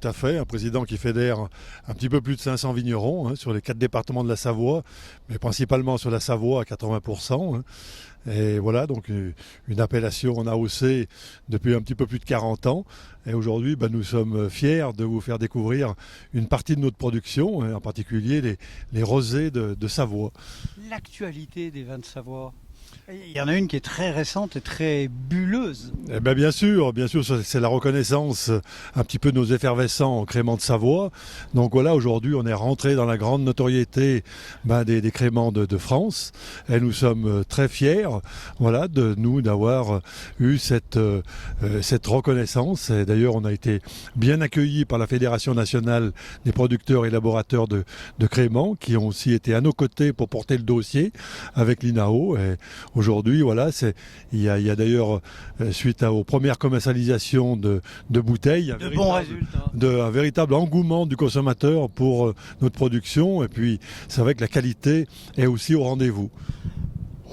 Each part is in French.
à fait. Un président qui fédère un petit peu plus de 500 vignerons sur les 4 départements de la Savoie, mais principalement sur la Savoie à 80%. Et voilà, donc une appellation en AOC depuis un petit peu plus de 40 ans. Et aujourd'hui, nous sommes fiers de vous faire découvrir une partie de notre production, en particulier les rosés de Savoie. L'actualité des vins de Savoie. Il y en a une qui est très récente et très bulleuse. Eh bien sûr, c'est la reconnaissance un petit peu de nos effervescents créments de Savoie. Donc voilà, aujourd'hui, on est rentré dans la grande notoriété des créments de France. Et nous sommes très fiers, voilà, d'avoir eu cette reconnaissance. Et d'ailleurs, on a été bien accueillis par la Fédération nationale des producteurs et élaborateurs de créments, qui ont aussi été à nos côtés pour porter le dossier avec l'INAO. Et aujourd'hui, voilà, il y a d'ailleurs, suite aux premières commercialisations de bouteilles, un véritable engouement du consommateur pour notre production. Et puis, c'est vrai que la qualité est aussi au rendez-vous.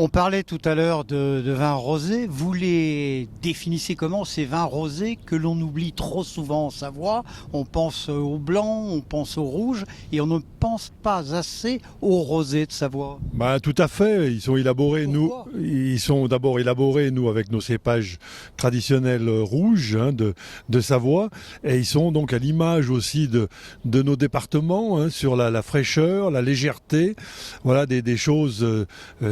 On parlait tout à l'heure de vins rosés. Vous les définissez comment, ces vins rosés que l'on oublie trop souvent en Savoie? On pense au blanc, on pense au rouge et on ne pense pas assez au rosé de Savoie. Tout à fait. Ils sont élaborés, nous, avec nos cépages traditionnels rouges de Savoie. Et ils sont donc à l'image aussi de nos départements, sur la fraîcheur, la légèreté. Voilà, des choses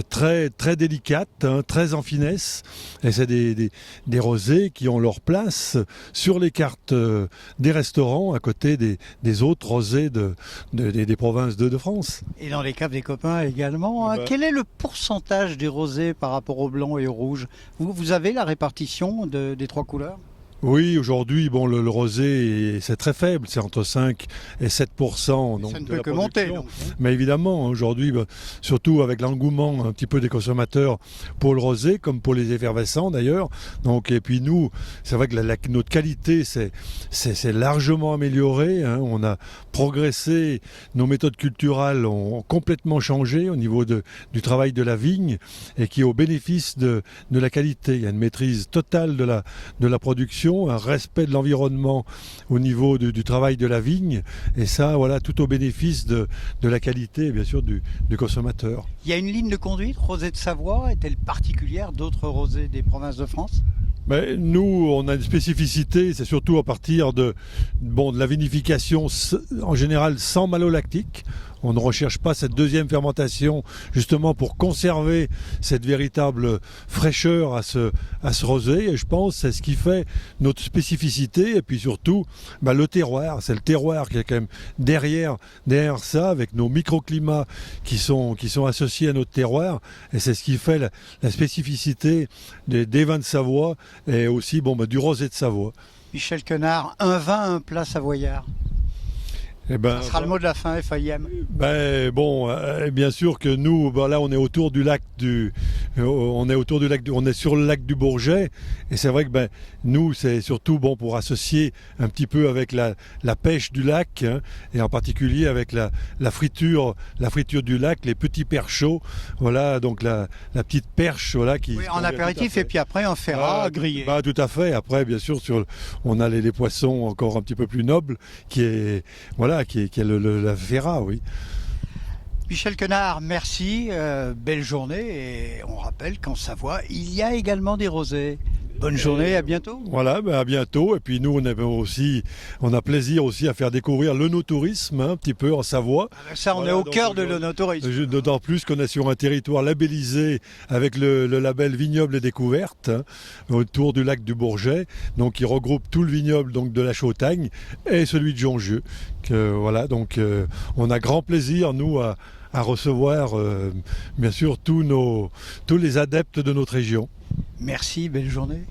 très délicates, très en finesse. Et c'est des rosés qui ont leur place sur les cartes des restaurants à côté des autres rosés des provinces de France. Et dans les caves des copains également. Quel est le pourcentage des rosés par rapport au blanc et au rouge? Vous avez la répartition des 3 couleurs? Oui, aujourd'hui, le rosé, c'est très faible, c'est entre 5 et 7%. Donc, ça ne peut que monter. Donc. Mais évidemment, aujourd'hui, surtout avec l'engouement un petit peu des consommateurs pour le rosé, comme pour les effervescents d'ailleurs. Donc, et puis nous, c'est vrai que notre qualité c'est largement améliorée. On a progressé, nos méthodes culturales ont complètement changé au niveau du travail de la vigne et qui est au bénéfice de la qualité. Il y a une maîtrise totale de la production, un respect de l'environnement au niveau du travail de la vigne, et ça, voilà, tout au bénéfice de la qualité et bien sûr du consommateur. Il y a une ligne de conduite, rosé de Savoie, est-elle particulière d'autres rosés des provinces de France? Nous, on a une spécificité, c'est surtout à partir de la vinification en général sans malolactique. On ne recherche pas cette deuxième fermentation justement pour conserver cette véritable fraîcheur à ce rosé. Et je pense que c'est ce qui fait notre spécificité. Et puis surtout, le terroir. C'est le terroir qui est quand même derrière ça, avec nos microclimats qui sont associés à notre terroir. Et c'est ce qui fait la spécificité des vins de Savoie et aussi du rosé de Savoie. Michel Quenard, un vin, un plat savoyard. Ça sera le mot de la fin, FAIM. Bien sûr que nous, là, on est autour du lac on est sur le lac du Bourget, et c'est vrai que nous, c'est surtout pour associer un petit peu avec la pêche du lac, et en particulier avec la friture du lac, les petits perchots, voilà, donc la petite perche, voilà, qui. Oui, en apéritif, et puis après en ferrat grillé. Tout à fait. Après, bien sûr, on a les poissons encore un petit peu plus nobles, qui est la ferra, oui. Michel Quenard, merci, belle journée, et on rappelle qu'en Savoie, il y a également des rosés. Bonne journée, à bientôt. Voilà, à bientôt. Et puis nous, on a plaisir aussi à faire découvrir l'œnotourisme un petit peu en Savoie. Ça, on est au cœur de l'œnotourisme. D'autant plus qu'on est sur un territoire labellisé avec le label Vignoble et Découverte, autour du lac du Bourget, donc qui regroupe tout le vignoble de la Chautagne et celui de Jongieu. On a grand plaisir, nous, à recevoir bien sûr tous les adeptes de notre région. Merci, belle journée.